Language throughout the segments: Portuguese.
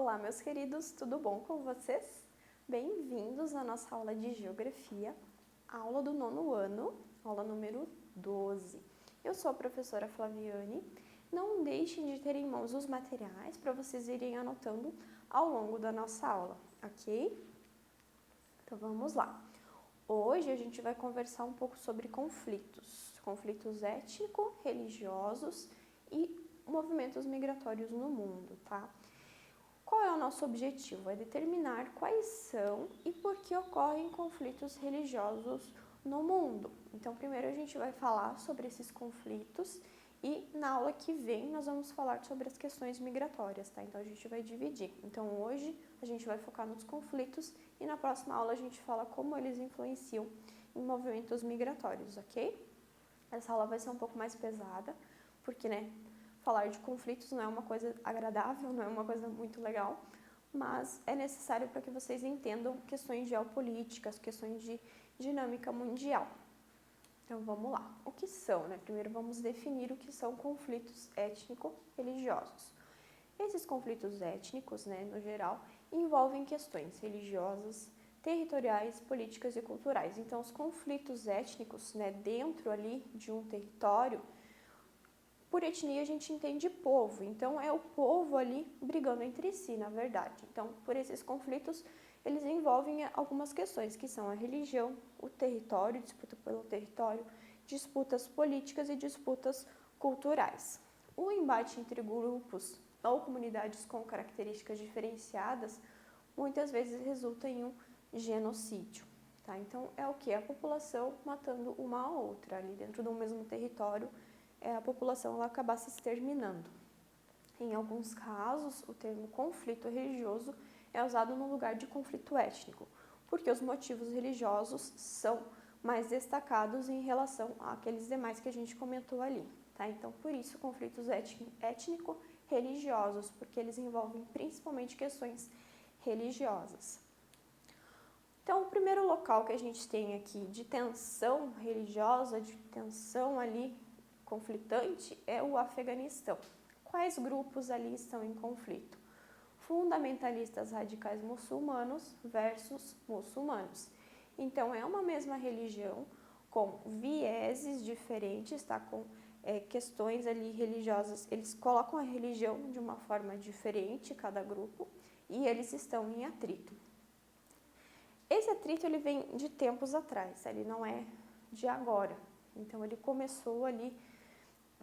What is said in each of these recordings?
Olá, meus queridos, tudo bom com vocês? Bem-vindos à nossa aula de Geografia, aula do nono ano, aula número 12. Eu sou a professora Flaviane. Não deixem de ter em mãos os materiais para vocês irem anotando ao longo da nossa aula, ok? Então vamos lá. Hoje a gente vai conversar um pouco sobre conflitos étnico-religiosos e movimentos migratórios no mundo, tá? Qual é o nosso objetivo? É determinar quais são e por que ocorrem conflitos religiosos no mundo. Então, primeiro a gente vai falar sobre esses conflitos e na aula que vem nós vamos falar sobre as questões migratórias, tá? Então, a gente vai dividir. Então, hoje a gente vai focar nos conflitos e na próxima aula a gente fala como eles influenciam em movimentos migratórios, ok? Essa aula vai ser um pouco mais pesada, porque, falar de conflitos não é uma coisa agradável, não é uma coisa muito legal, mas é necessário para que vocês entendam questões geopolíticas, questões de dinâmica mundial. Então vamos lá. O que são, Primeiro vamos definir o que são conflitos étnico-religiosos. Esses conflitos étnicos, no geral, envolvem questões religiosas, territoriais, políticas e culturais. Então os conflitos étnicos, dentro ali de um território, por etnia a gente entende povo, então é o povo ali brigando entre si, na verdade. Então, por esses conflitos, eles envolvem algumas questões, que são a religião, o território, disputa pelo território, disputas políticas e disputas culturais. O embate entre grupos ou comunidades com características diferenciadas, muitas vezes resulta em um genocídio. Tá? Então, é o que? A população matando uma a outra ali dentro do mesmo território, a população ela acabar se exterminando. Em alguns casos, o termo conflito religioso é usado no lugar de conflito étnico, porque os motivos religiosos são mais destacados em relação àqueles demais que a gente comentou ali. Tá? Então, por isso, conflitos étnico-religiosos, porque eles envolvem principalmente questões religiosas. Então, o primeiro local que a gente tem aqui de tensão religiosa, de tensão ali conflitante, é o Afeganistão. Quais grupos ali estão em conflito? Fundamentalistas radicais muçulmanos versus muçulmanos. Então, é uma mesma religião com vieses diferentes, tá? Com questões ali religiosas. Eles colocam a religião de uma forma diferente, cada grupo, e eles estão em atrito. Esse atrito ele vem de tempos atrás, ele não é de agora. Então, ele começou ali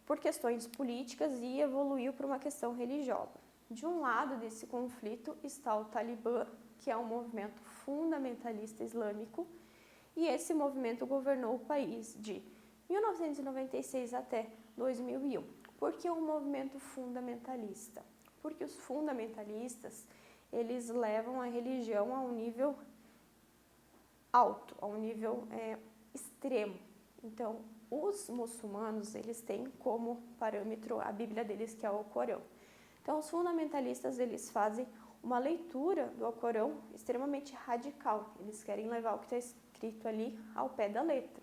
por questões políticas e evoluiu para uma questão religiosa. De um lado desse conflito está o Talibã, que é um movimento fundamentalista islâmico, e esse movimento governou o país de 1996 até 2001. Por que um movimento fundamentalista? Porque os fundamentalistas, eles levam a religião a um nível alto, a um nível extremo. Então, os muçulmanos, eles têm como parâmetro a Bíblia deles, que é o Corão. Então, os fundamentalistas, eles fazem uma leitura do Alcorão extremamente radical. Eles querem levar o que está escrito ali ao pé da letra.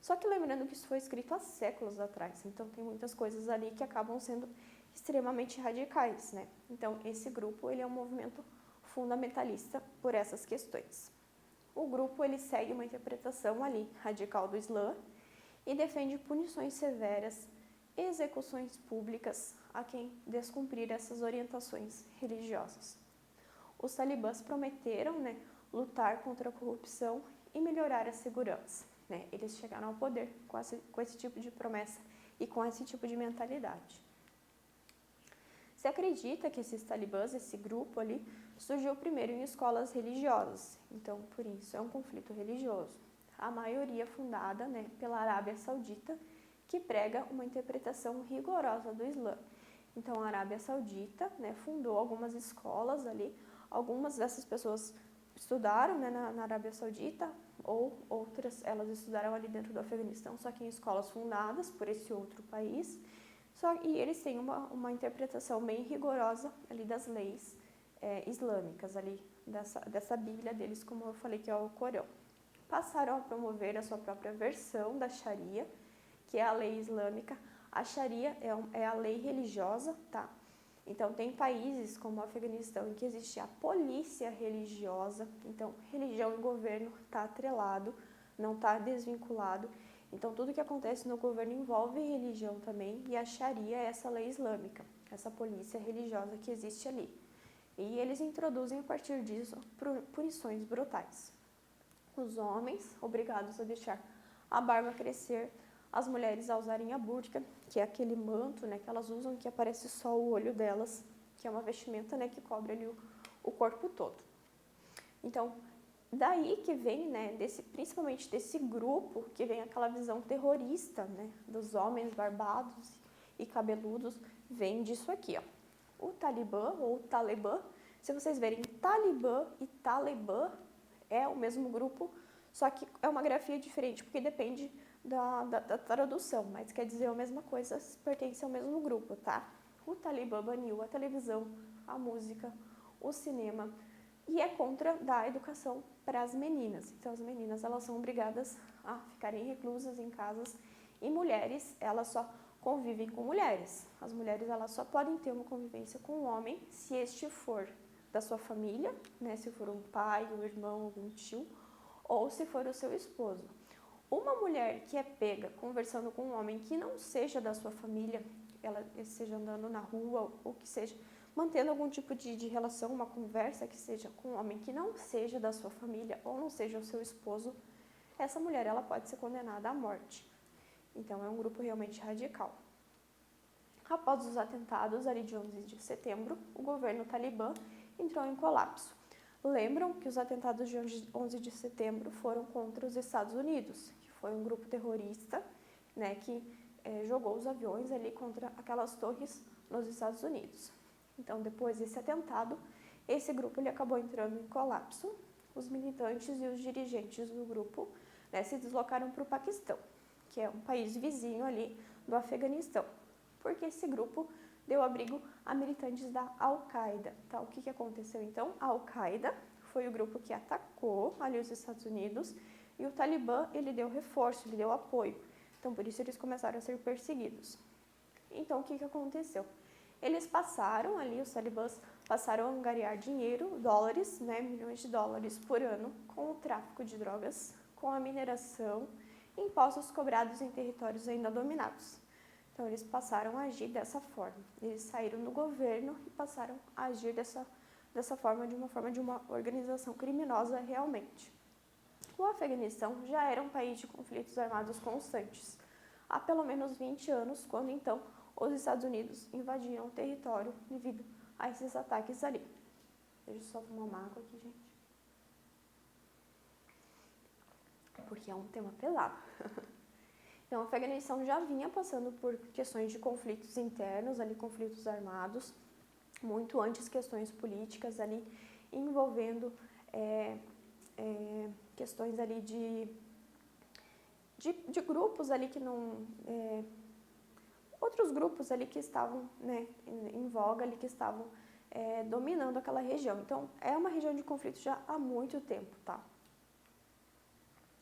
Só que lembrando que isso foi escrito há séculos atrás, então tem muitas coisas ali que acabam sendo extremamente radicais, Então, esse grupo, ele é um movimento fundamentalista por essas questões. O grupo, ele segue uma interpretação ali radical do Islã e defende punições severas, execuções públicas a quem descumprir essas orientações religiosas. Os talibãs prometeram, lutar contra a corrupção e melhorar a segurança. Eles chegaram ao poder com esse tipo de promessa e com esse tipo de mentalidade. Se acredita que esses talibãs, esse grupo ali, surgiu primeiro em escolas religiosas. Então, por isso, é um conflito religioso. A maioria fundada pela Arábia Saudita, que prega uma interpretação rigorosa do Islã. Então, a Arábia Saudita fundou algumas escolas ali. Algumas dessas pessoas estudaram na Arábia Saudita, ou outras elas estudaram ali dentro do Afeganistão, só que em escolas fundadas por esse outro país. E eles têm uma interpretação bem rigorosa ali das leis islâmicas, ali dessa Bíblia deles, como eu falei, que é o Corão. Passaram a promover a sua própria versão da Sharia, que é a lei islâmica. A Sharia é a lei religiosa, tá? Então, tem países como o Afeganistão em que existe a polícia religiosa. Então, religião e governo está atrelado, não está desvinculado. Então, tudo que acontece no governo envolve religião também, e a Sharia é essa lei islâmica, essa polícia religiosa que existe ali. E eles introduzem, a partir disso, punições brutais. Os homens, obrigados a deixar a barba crescer, as mulheres a usarem a burca, que é aquele manto, né, que elas usam, que aparece só o olho delas, que é uma vestimenta, né, que cobre ali o corpo todo. Então, daí que vem, né, principalmente desse grupo, que vem aquela visão terrorista, né, dos homens barbados e cabeludos, vem disso aqui, ó. O Talibã, ou Talibã, se vocês verem Talibã e Talibã, é o mesmo grupo, só que é uma grafia diferente, porque depende da tradução, mas quer dizer a mesma coisa, pertence ao mesmo grupo, tá? O Talibã baniu a televisão, a música, o cinema, e é contra a educação para as meninas. Então, as meninas, elas são obrigadas a ficarem reclusas em casas, e mulheres, elas só convivem com mulheres. As mulheres, elas só podem ter uma convivência com um homem se este for da sua família, né? Se for um pai, um irmão, algum tio, ou se for o seu esposo. Uma mulher que é pega conversando com um homem que não seja da sua família, ela seja andando na rua ou que seja mantendo algum tipo de relação, uma conversa que seja com um homem que não seja da sua família ou não seja o seu esposo, essa mulher, ela pode ser condenada à morte. Então, é um grupo realmente radical. Após os atentados ali de 11 de setembro, o governo talibã entrou em colapso. Lembram que os atentados de 11 de setembro foram contra os Estados Unidos, que foi um grupo terrorista, né, que jogou os aviões ali contra aquelas torres nos Estados Unidos. Então, depois desse atentado, esse grupo ele acabou entrando em colapso. Os militantes e os dirigentes do grupo, né, se deslocaram para o Paquistão, que é um país vizinho ali do Afeganistão, porque esse grupo deu abrigo a militantes da Al-Qaeda. Tá? O que aconteceu então? A Al-Qaeda foi o grupo que atacou ali os Estados Unidos, e o Talibã, ele deu reforço, ele deu apoio. Então, por isso eles começaram a ser perseguidos. Então, o que aconteceu? Eles passaram ali, os talibãs passaram a angariar dinheiro, dólares, né, milhões de dólares por ano, com o tráfico de drogas, com a mineração, impostos cobrados em territórios ainda dominados. Então, eles passaram a agir dessa forma. Eles saíram do governo e passaram a agir dessa forma, de uma organização criminosa realmente. O Afeganistão já era um país de conflitos armados constantes, há pelo menos 20 anos, quando então os Estados Unidos invadiram o território devido a esses ataques ali. Deixa eu só tomar uma água aqui, gente. Porque é um tema pesado. Então, o Afeganistão já vinha passando por questões de conflitos internos, ali, conflitos armados, muito antes questões políticas ali, envolvendo questões ali de grupos ali que não... outros grupos ali que estavam, né, em voga, ali, que estavam dominando aquela região. Então, é uma região de conflito já há muito tempo, tá?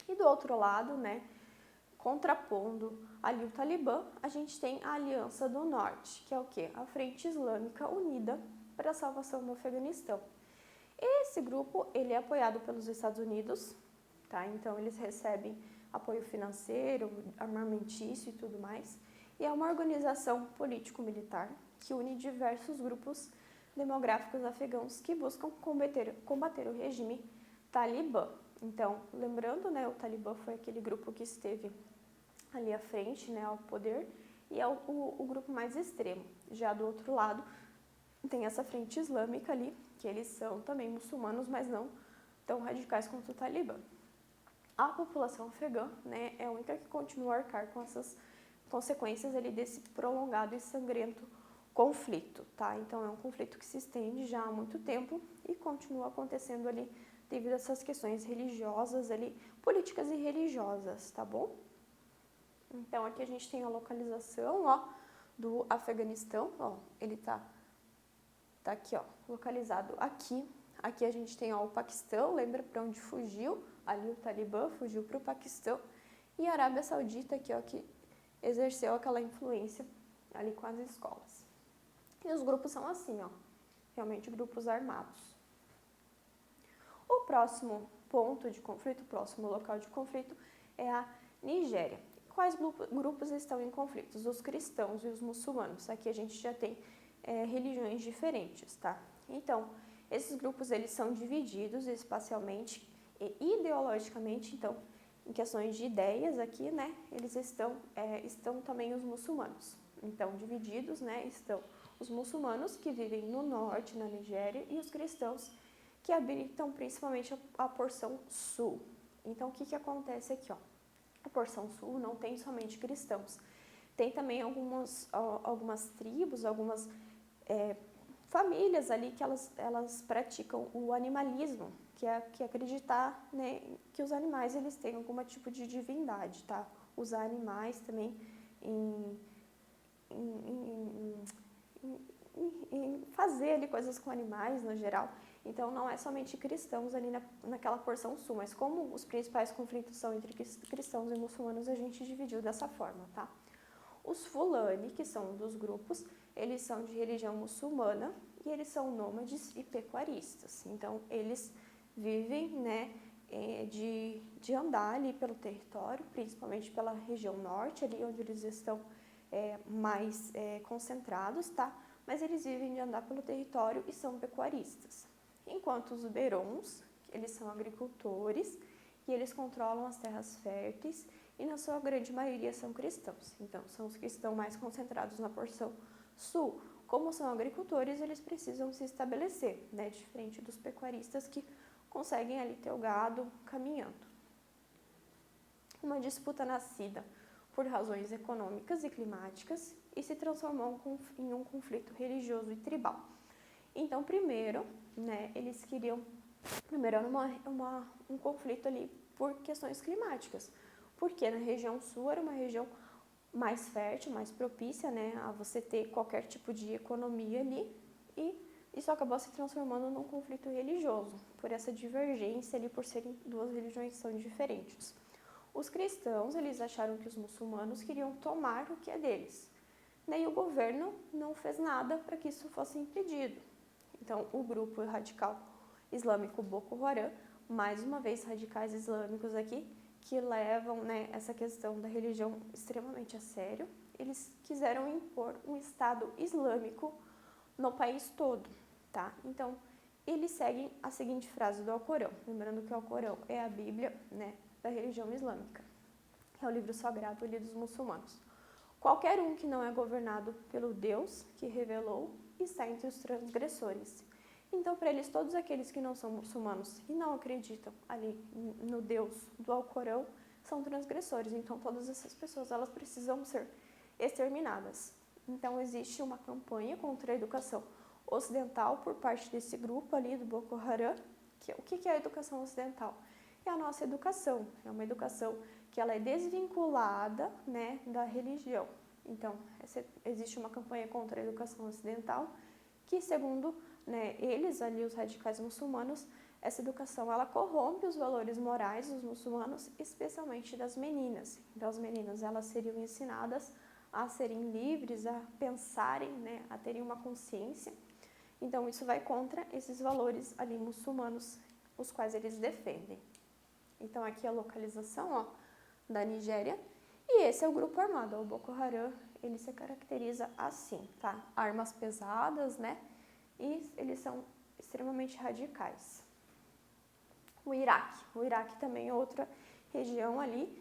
E do outro lado, né, contrapondo ali o Talibã, a gente tem a Aliança do Norte, que é o quê? A Frente Islâmica Unida para a Salvação do Afeganistão. Esse grupo, ele é apoiado pelos Estados Unidos, tá? Então, eles recebem apoio financeiro, armamentício e tudo mais. E é uma organização político-militar que une diversos grupos demográficos afegãos que buscam combater o regime talibã. Então, lembrando, né, o Talibã foi aquele grupo que esteve ali à frente, né, ao poder, e é o grupo mais extremo. Já do outro lado, tem essa frente islâmica ali, que eles são também muçulmanos, mas não tão radicais quanto o Talibã. A população afegã, né, é a única que continua a arcar com essas consequências ali desse prolongado e sangrento conflito, tá? Então, é um conflito que se estende já há muito tempo e continua acontecendo ali devido a essas questões religiosas ali, políticas e religiosas, tá bom? Então, aqui a gente tem a localização, ó, do Afeganistão, ó, ele tá aqui, ó, localizado aqui. Aqui a gente tem, ó, o Paquistão, lembra para onde fugiu? Ali o Talibã fugiu para o Paquistão. E a Arábia Saudita aqui, ó, que exerceu aquela influência ali com as escolas. E os grupos são assim, ó, realmente grupos armados. O próximo ponto de conflito, o próximo local de conflito é a Nigéria. Quais grupos estão em conflitos? Os cristãos e os muçulmanos. Aqui a gente já tem religiões diferentes, tá? Então, esses grupos eles são divididos espacialmente e ideologicamente, então, em questões de ideias aqui, né, eles estão também os muçulmanos. Então, divididos, né, estão os muçulmanos que vivem no norte, na Nigéria, e os cristãos que habitam principalmente a porção sul. Então, o que acontece aqui, ó? A porção sul não tem somente cristãos, tem também algumas tribos, algumas famílias ali que elas praticam o animalismo, que é acreditar, né, que os animais eles têm algum tipo de divindade, tá? Usar animais também em fazer ali coisas com animais no geral. Então não é somente cristãos ali naquela porção sul, mas como os principais conflitos são entre cristãos e muçulmanos, a gente dividiu dessa forma, tá? Os Fulani, que são um dos grupos, eles são de religião muçulmana e eles são nômades e pecuaristas. Então, eles vivem, né, de andar ali pelo território, principalmente pela região norte, ali onde eles estão mais concentrados, tá? Mas eles vivem de andar pelo território e são pecuaristas. Enquanto os Berons, eles são agricultores e eles controlam as terras férteis e na sua grande maioria são cristãos. Então, são os que estão mais concentrados na porção sul. Como são agricultores, eles precisam se estabelecer, né, diferente dos pecuaristas que conseguem ali ter o gado caminhando. Uma disputa nascida por razões econômicas e climáticas e se transformou em um conflito religioso e tribal. Então, primeiro, né, eles queriam um conflito ali por questões climáticas, porque na região sul era uma região mais fértil, mais propícia, né, a você ter qualquer tipo de economia ali, e isso acabou se transformando num conflito religioso, por essa divergência ali, por serem duas religiões que são diferentes. Os cristãos, eles acharam que os muçulmanos queriam tomar o que é deles, né, e o governo não fez nada para que isso fosse impedido. Então, o grupo radical islâmico Boko Haram, mais uma vez radicais islâmicos aqui, que levam, né, essa questão da religião extremamente a sério, eles quiseram impor um Estado islâmico no país todo, tá? Então, eles seguem a seguinte frase do Alcorão, lembrando que o Alcorão é a Bíblia, né, da religião islâmica, é o livro sagrado ali dos muçulmanos. Qualquer um que não é governado pelo Deus que revelou está entre os transgressores. Então, para eles, todos aqueles que não são muçulmanos e não acreditam ali no Deus do Alcorão são transgressores. Então, todas essas pessoas elas precisam ser exterminadas. Então, existe uma campanha contra a educação ocidental por parte desse grupo ali do Boko Haram. O que é a educação ocidental? É a nossa educação. É uma educação que ela é desvinculada, né, da religião. Então, existe uma campanha contra a educação ocidental que, segundo, né, eles ali, os radicais muçulmanos, essa educação ela corrompe os valores morais dos muçulmanos, especialmente das meninas. Então, as meninas elas seriam ensinadas a serem livres, a pensarem, né, a terem uma consciência. Então, isso vai contra esses valores ali muçulmanos, os quais eles defendem. Então, aqui a localização, ó, da Nigéria. E esse é o grupo armado, o Boko Haram, ele se caracteriza assim, tá? Armas pesadas, né? E eles são extremamente radicais. O Iraque também é outra região ali.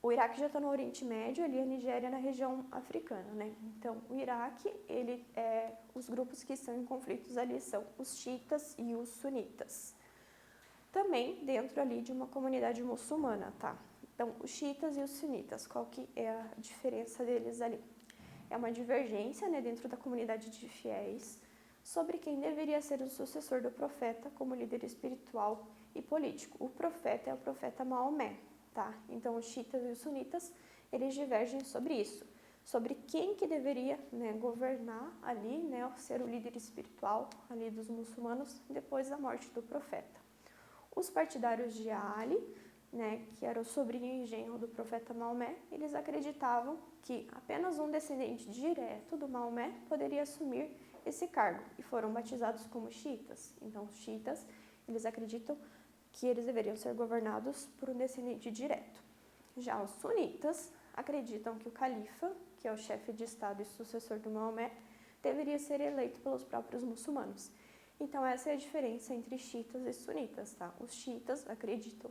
O Iraque já está no Oriente Médio, ali a Nigéria na região africana, né? Então, o Iraque, os grupos que estão em conflitos ali são os xiitas e os sunitas. Também dentro ali de uma comunidade muçulmana, tá? Então, os xiitas e os sunitas, qual que é a diferença deles ali? É uma divergência, né, dentro da comunidade de fiéis sobre quem deveria ser o sucessor do profeta como líder espiritual e político. O profeta é o profeta Maomé, tá? Então, os xiitas e os sunitas, eles divergem sobre isso, sobre quem que deveria, né, governar ali, né, ser o líder espiritual ali dos muçulmanos depois da morte do profeta. Os partidários de Ali, né, que era o sobrinho e genro do profeta Maomé, eles acreditavam que apenas um descendente direto do Maomé poderia assumir esse cargo e foram batizados como xiitas. Então, os xiitas, eles acreditam que eles deveriam ser governados por um descendente direto. Já os sunitas acreditam que o califa, que é o chefe de estado e sucessor do Maomé, deveria ser eleito pelos próprios muçulmanos. Então, essa é a diferença entre xiitas e sunitas, tá? Os xiitas acreditam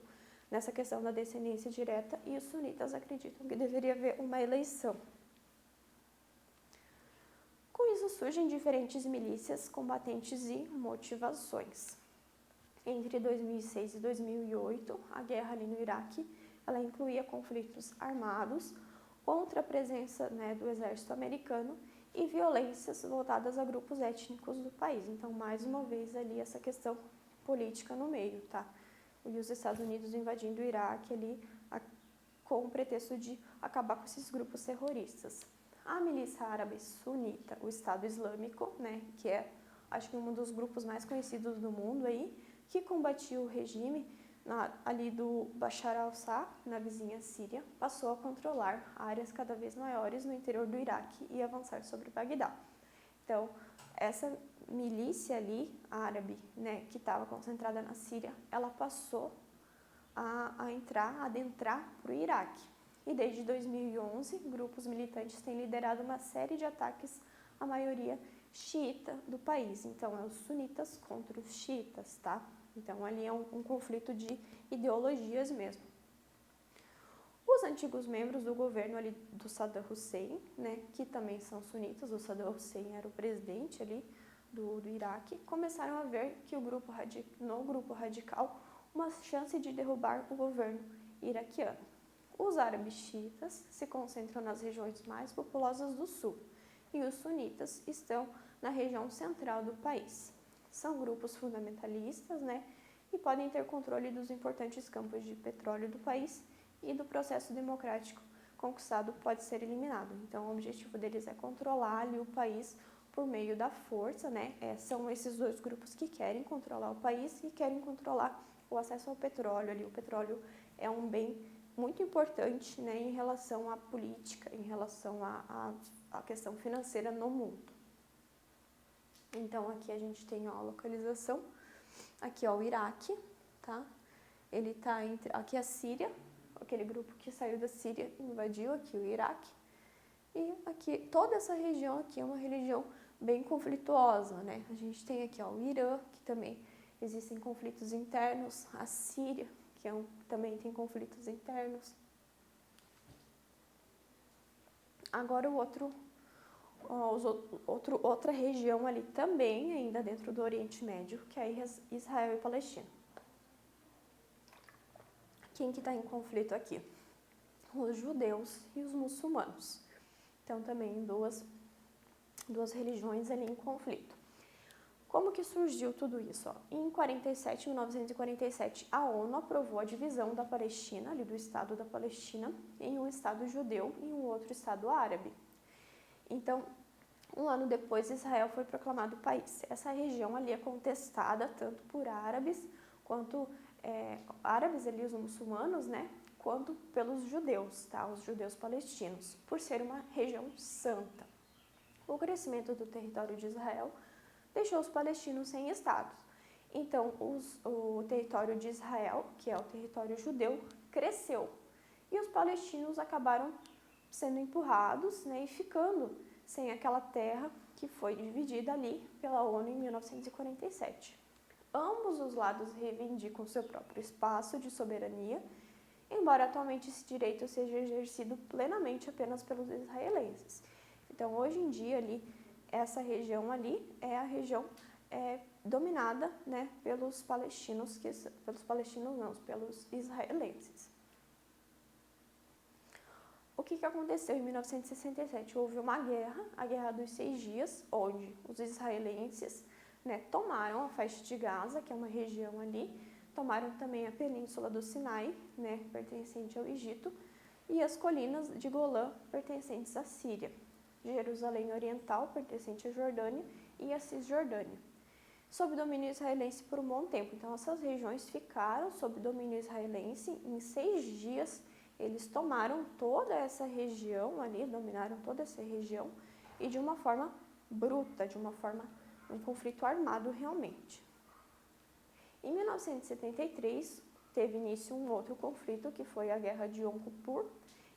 nessa questão da descendência direta e os sunitas acreditam que deveria haver uma eleição. Com isso, surgem diferentes milícias, combatentes e motivações. Entre 2006 e 2008, a guerra ali no Iraque, ela incluía conflitos armados contra a presença, né, do exército americano e violências voltadas a grupos étnicos do país. Então, mais uma vez ali essa questão política no meio, tá? E os Estados Unidos invadindo o Iraque ali com o pretexto de acabar com esses grupos terroristas. A milícia árabe sunita, o Estado Islâmico, né, que é, acho que um dos grupos mais conhecidos do mundo aí, que combatia o regime ali do Bashar al-Assad, na vizinha Síria, passou a controlar áreas cada vez maiores no interior do Iraque e avançar sobre Bagdá. Então, essa milícia ali, árabe, né, que estava concentrada na Síria, ela passou a adentrar para o Iraque. E desde 2011, grupos militantes têm liderado uma série de ataques à maioria xiita do país. Então, é os sunitas contra os xiitas, tá? Então, ali é um conflito de ideologias mesmo. Os antigos membros do governo ali do Saddam Hussein, né, que também são sunitas, o Saddam Hussein era o presidente ali do Iraque, começaram a ver que no grupo radical uma chance de derrubar o governo iraquiano. Os árabes xiitas se concentram nas regiões mais populosas do sul e os sunitas estão na região central do país. São grupos fundamentalistas, né, e podem ter controle dos importantes campos de petróleo do país e do processo democrático conquistado pode ser eliminado. Então, o objetivo deles é controlar ali o país por meio da força, né? São esses dois grupos que querem controlar o país e querem controlar o acesso ao petróleo ali. O petróleo é um bem muito importante, né, em relação à política, em relação à questão financeira no mundo. Então, aqui a gente tem, ó, a localização, aqui, ó, o Iraque, tá? Ele tá entre, aqui a Síria, aquele grupo que saiu da Síria invadiu aqui o Iraque. E aqui, toda essa região aqui é uma região bem conflituosa, né? A gente tem aqui, ó, o Irã, que também existem conflitos internos, a Síria, que também tem conflitos internos. Agora outra região ali também, ainda dentro do Oriente Médio, que é Israel e Palestina. Quem que está em conflito aqui? Os judeus e os muçulmanos. Então, também duas religiões ali em conflito. Como que surgiu tudo isso? Em 1947, a ONU aprovou a divisão da Palestina, ali do Estado da Palestina, em um Estado judeu e um outro Estado árabe. Então, um ano depois, Israel foi proclamado país. Essa região ali é contestada tanto por árabes, quanto árabes ali, os muçulmanos, né? Quanto pelos judeus, tá? Os judeus palestinos, por ser uma região santa. O crescimento do território de Israel deixou os palestinos sem estados. Então, o território de Israel, que é o território judeu, cresceu. E os palestinos acabaram sendo empurrados, né, e ficando sem aquela terra que foi dividida ali pela ONU em 1947. Ambos os lados reivindicam seu próprio espaço de soberania, embora atualmente esse direito seja exercido plenamente apenas pelos israelenses. Então, hoje em dia, ali, essa região ali é a região dominada, né, pelos palestinos, pelos israelenses. O que aconteceu em 1967? Houve uma guerra, a Guerra dos 6 Dias, onde os israelenses, né, tomaram a faixa de Gaza, que é uma região ali, tomaram também a península do Sinai, né, pertencente ao Egito, e as colinas de Golã, pertencentes à Síria, Jerusalém Oriental, pertencente à Jordânia, e a Cisjordânia, sob domínio israelense por um bom tempo. Então, essas regiões ficaram sob domínio israelense. Em 6 dias, eles tomaram toda essa região ali, dominaram toda essa região, e de uma forma bruta, de uma forma, um conflito armado realmente. Em 1973, teve início um outro conflito, que foi a Guerra de Yom Kippur,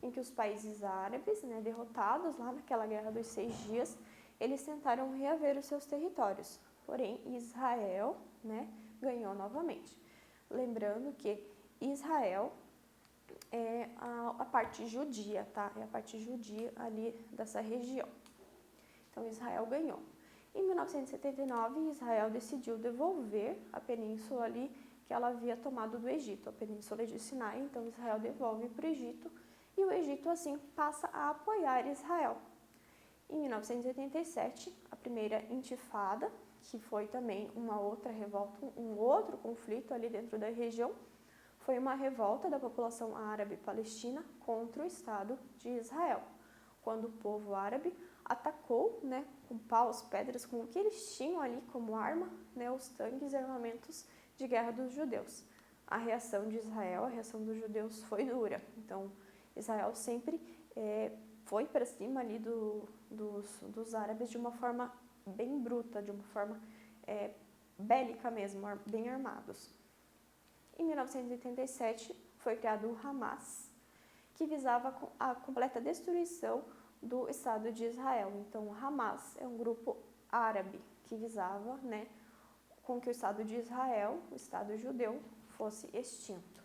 em que os países árabes, né, derrotados lá naquela Guerra dos 6 Dias, eles tentaram reaver os seus territórios. Porém, Israel, né, ganhou novamente. Lembrando que Israel é a parte judia, tá? É a parte judia ali dessa região. Então, Israel ganhou. Em 1979, Israel decidiu devolver a península ali que ela havia tomado do Egito, a península de Sinai. Então, Israel devolve para o Egito e o Egito, assim, passa a apoiar Israel. Em 1987, a primeira intifada, que foi também uma outra revolta, um outro conflito ali dentro da região, foi uma revolta da população árabe palestina contra o Estado de Israel, quando o povo árabe atacou, né, com paus, pedras, com o que eles tinham ali como arma, né, os tanques e armamentos de guerra dos judeus. A reação de Israel, a reação dos judeus foi dura. Então, Israel sempre foi para cima ali dos árabes de uma forma bem bruta, de uma forma bélica mesmo, bem armados. Em 1987, foi criado o Hamas, que visava a completa destruição do Estado de Israel. Então, o Hamas é um grupo árabe que visava, né, com que o Estado de Israel, o Estado judeu, fosse extinto.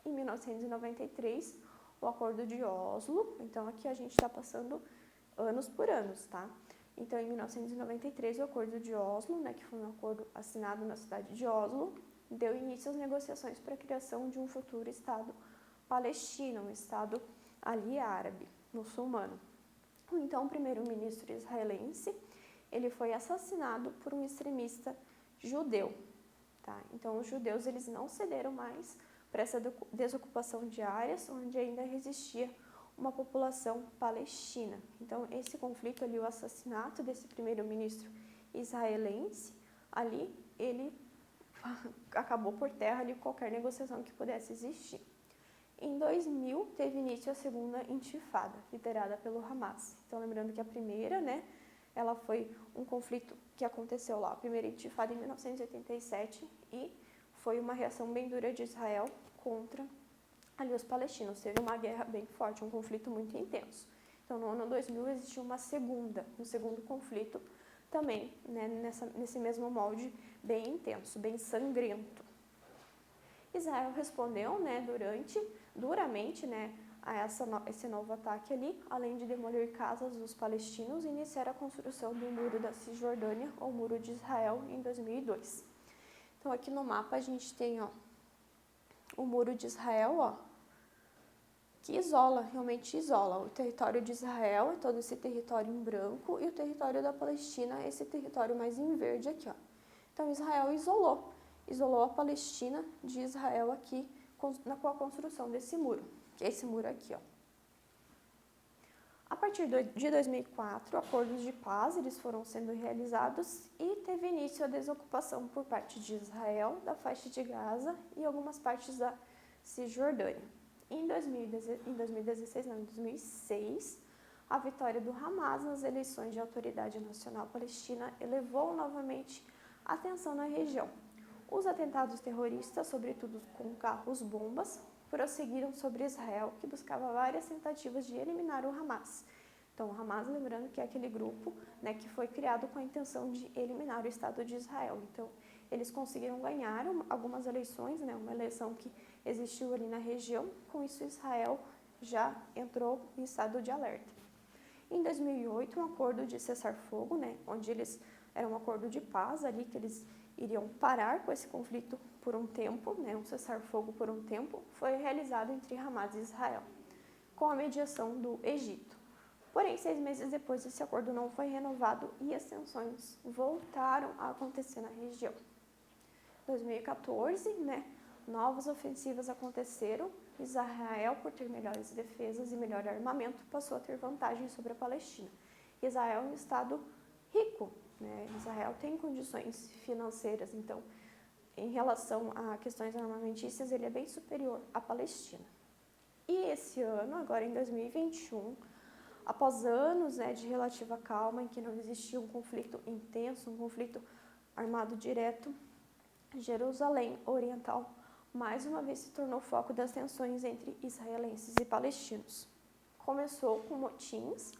Em 1993, o Acordo de Oslo, então aqui a gente está passando anos por anos, tá? Então, em 1993, o Acordo de Oslo, né, que foi um acordo assinado na cidade de Oslo, deu início às negociações para a criação de um futuro Estado palestino, um Estado ali árabe, muçulmano. Então, o primeiro-ministro israelense, ele foi assassinado por um extremista judeu, tá? Então, os judeus, eles não cederam mais para essa desocupação de áreas onde ainda existia uma população palestina. Então, esse conflito ali, o assassinato desse primeiro-ministro israelense, ali, ele acabou por terra ali qualquer negociação que pudesse existir. Em 2000, teve início a segunda intifada, liderada pelo Hamas. Então, lembrando que a primeira, né, ela foi um conflito que aconteceu lá, a primeira intifada em 1987, e foi uma reação bem dura de Israel contra ali os palestinos. Teve uma guerra bem forte, um conflito muito intenso. Então, no ano 2000, existiu um segundo conflito também, né, nesse mesmo molde bem intenso, bem sangrento. Israel respondeu, né, duramente, né, a esse novo ataque ali, além de demolir casas dos palestinos e iniciar a construção do Muro da Cisjordânia, ou Muro de Israel, em 2002. Então, aqui no mapa a gente tem, ó, o Muro de Israel, ó, que realmente isola o território de Israel, todo esse território em branco, e o território da Palestina, esse território mais em verde aqui, ó. Então, Israel isolou a Palestina de Israel aqui com a construção desse muro, que é esse muro aqui, ó. A partir de 2004, acordos de paz eles foram sendo realizados e teve início a desocupação por parte de Israel da faixa de Gaza e algumas partes da Cisjordânia. Em 2006, a vitória do Hamas nas eleições de autoridade nacional palestina elevou novamente a tensão na região. Os atentados terroristas, sobretudo com carros-bombas, prosseguiram sobre Israel, que buscava várias tentativas de eliminar o Hamas. Então, o Hamas, lembrando que é aquele grupo, né, que foi criado com a intenção de eliminar o Estado de Israel. Então, eles conseguiram ganhar algumas eleições, né, uma eleição que existiu ali na região. Com isso, Israel já entrou em estado de alerta. Em 2008, um acordo de cessar-fogo, né, onde era um acordo de paz ali, que eles iriam parar com esse conflito por um tempo, né, um cessar-fogo por um tempo, foi realizado entre Hamas e Israel, com a mediação do Egito. Porém, 6 meses depois, esse acordo não foi renovado e as tensões voltaram a acontecer na região. Em 2014, né, novas ofensivas aconteceram. Israel, por ter melhores defesas e melhor armamento, passou a ter vantagem sobre a Palestina. Israel é um estado rico, né? Israel tem condições financeiras, então, em relação a questões armamentícias, ele é bem superior à Palestina. E esse ano, agora em 2021, Após anos, né, de relativa calma, em que não existia um conflito intenso, um conflito armado direto, Jerusalém Oriental mais uma vez se tornou foco das tensões entre israelenses e palestinos. Começou com motins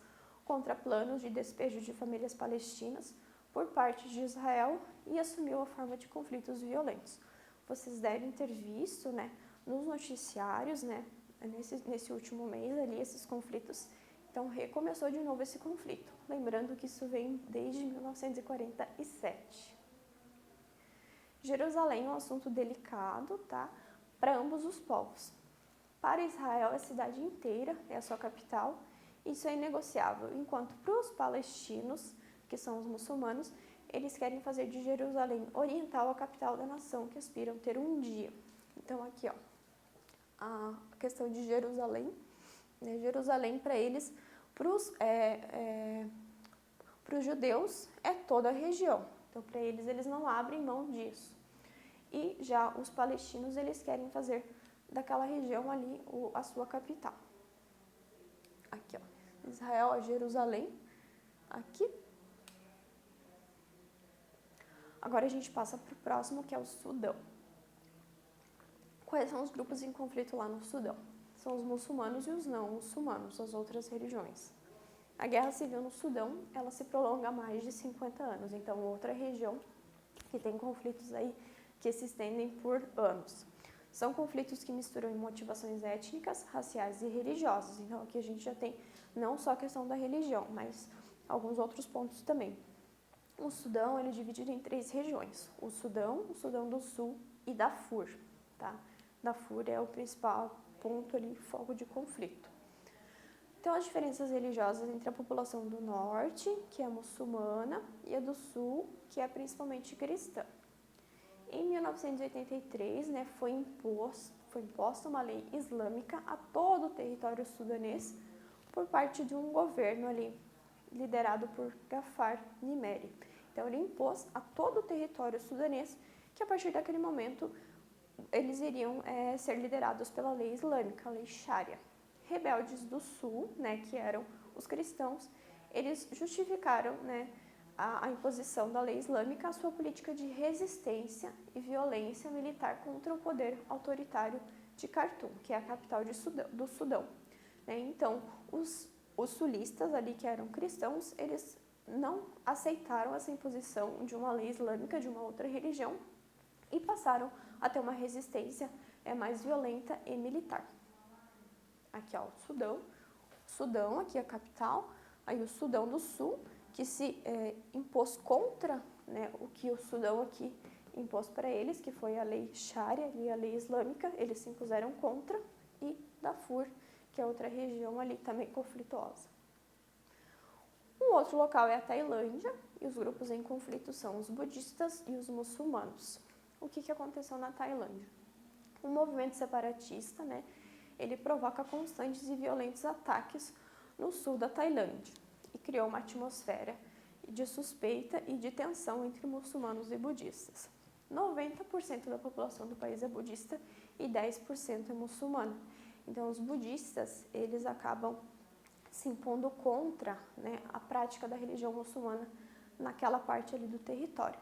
contra planos de despejo de famílias palestinas por parte de Israel e assumiu a forma de conflitos violentos. Vocês devem ter visto, né, nos noticiários, né, nesse último mês ali, esses conflitos. Então, recomeçou de novo esse conflito. Lembrando que isso vem desde 1947. Jerusalém é um assunto delicado, tá? Para ambos os povos. Para Israel, a cidade inteira é a sua capital. Isso é inegociável. Enquanto para os palestinos, que são os muçulmanos, eles querem fazer de Jerusalém Oriental a capital da nação, que aspiram ter um dia. Então, aqui, ó, a questão de Jerusalém, né? Jerusalém para eles, para os judeus, é toda a região. Então, para eles, eles não abrem mão disso. E já os palestinos, eles querem fazer daquela região ali a sua capital. Aqui, ó, Israel, Jerusalém, aqui. Agora a gente passa para o próximo, que é o Sudão. Quais são os grupos em conflito lá no Sudão? São os muçulmanos e os não muçulmanos, as outras religiões. A guerra civil no Sudão, ela se prolonga há mais de 50 anos, então outra região que tem conflitos aí que se estendem por anos. São conflitos que misturam motivações étnicas, raciais e religiosas. Então aqui a gente já tem não só a questão da religião, mas alguns outros pontos também. O Sudão ele é dividido em 3 regiões: o Sudão do Sul e Darfur. Tá? Darfur é o principal ponto ali, foco de conflito. Então, as diferenças religiosas entre a população do norte, que é muçulmana, e a do sul, que é principalmente cristã. Em 1983, né, foi imposta uma lei islâmica a todo o território sudanês por parte de um governo ali, liderado por Gafar Nimeri. Então, ele impôs a todo o território sudanês que, a partir daquele momento, eles iriam ser liderados pela lei islâmica, a lei Sharia. Rebeldes do sul, né, que eram os cristãos, eles justificaram, né, a imposição da lei islâmica à sua política de resistência e violência militar contra o poder autoritário de Khartoum, que é a capital do Sudão. Né? Então, os sulistas ali, que eram cristãos, eles não aceitaram essa imposição de uma lei islâmica de uma outra religião e passaram a ter uma resistência mais violenta e militar. Aqui, ó, o Sudão, aqui é a capital, aí o Sudão do Sul, que se impôs contra, né, o que o Sudão aqui impôs para eles, que foi a lei Sharia, a lei islâmica, eles se impuseram contra, e Darfur, que é outra região ali também conflituosa. Um outro local é a Tailândia, e os grupos em conflito são os budistas e os muçulmanos. O que aconteceu na Tailândia? Um movimento separatista, né, ele provoca constantes e violentos ataques no sul da Tailândia e criou uma atmosfera de suspeita e de tensão entre muçulmanos e budistas. 90% da população do país é budista e 10% é muçulmana. Então, os budistas, eles acabam se impondo contra, né, a prática da religião muçulmana naquela parte ali do território.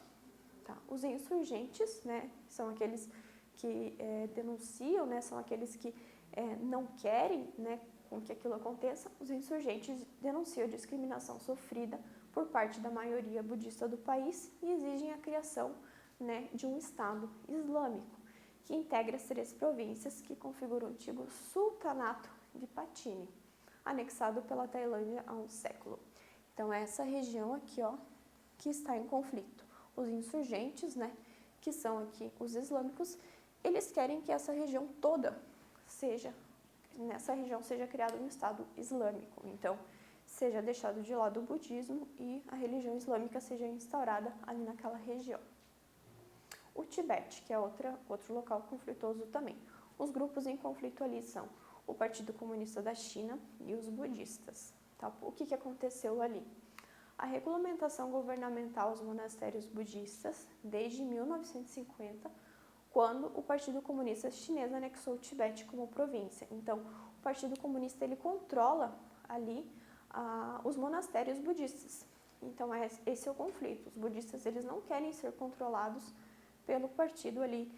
Tá? Os insurgentes, né, são aqueles que denunciam, né, são aqueles que não querem, né, com que aquilo aconteça. Os insurgentes denunciam a discriminação sofrida por parte da maioria budista do país e exigem a criação, né, de um Estado islâmico que integra as 3 províncias que configuram o antigo Sultanato de Patini, anexado pela Tailândia há um século. Então, é essa região aqui, ó, que está em conflito. Os insurgentes, né, que são aqui os islâmicos, eles querem que essa região toda seja criado um Estado islâmico. Então, seja deixado de lado o budismo e a religião islâmica seja instaurada ali naquela região. O Tibete, que é outro local conflituoso também. Os grupos em conflito ali são o Partido Comunista da China e os budistas. Tá? O que aconteceu ali? A regulamentação governamental aos monastérios budistas, desde 1950, quando o Partido Comunista Chinês anexou o Tibete como província. Então, o Partido Comunista ele controla ali os monastérios budistas. Então, esse é o conflito. Os budistas, eles não querem ser controlados pelo partido ali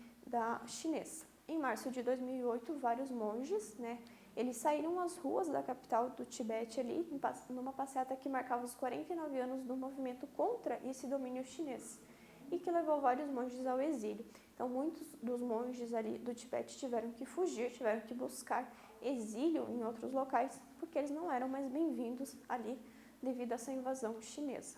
chinês. Em março de 2008, vários monges, né, eles saíram às ruas da capital do Tibete ali, numa passeata que marcava os 49 anos do movimento contra esse domínio chinês e que levou vários monges ao exílio. Então, muitos dos monges ali do Tibete tiveram que fugir, tiveram que buscar exílio em outros locais, porque eles não eram mais bem-vindos ali devido a essa invasão chinesa.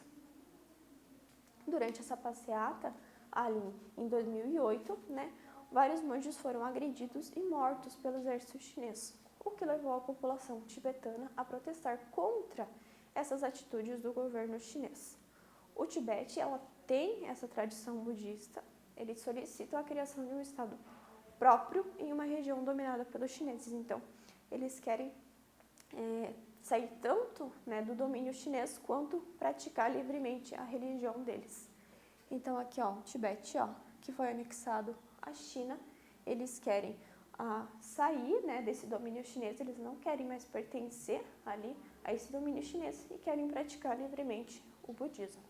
Durante essa passeata, ali em 2008, né, vários monges foram agredidos e mortos pelo exército chinês, o que levou a população tibetana a protestar contra essas atitudes do governo chinês. O Tibete, ela tem essa tradição budista, eles solicitam a criação de um estado próprio em uma região dominada pelos chineses. Então, eles querem sair tanto, né, do domínio chinês quanto praticar livremente a religião deles. Então, aqui, ó, o Tibete, ó, que foi anexado à China, eles querem sair, né, desse domínio chinês, eles não querem mais pertencer ali a esse domínio chinês e querem praticar livremente o budismo.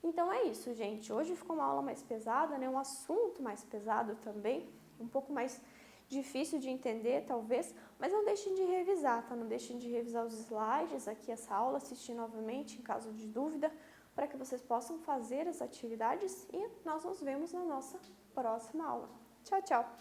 Então é isso, gente. Hoje ficou uma aula mais pesada, né, um assunto mais pesado também, um pouco mais difícil de entender, talvez, mas não deixem de revisar, tá? Não deixem de revisar os slides aqui, essa aula, assistir novamente em caso de dúvida, para que vocês possam fazer as atividades e nós nos vemos na nossa próxima aula. Tchau, tchau!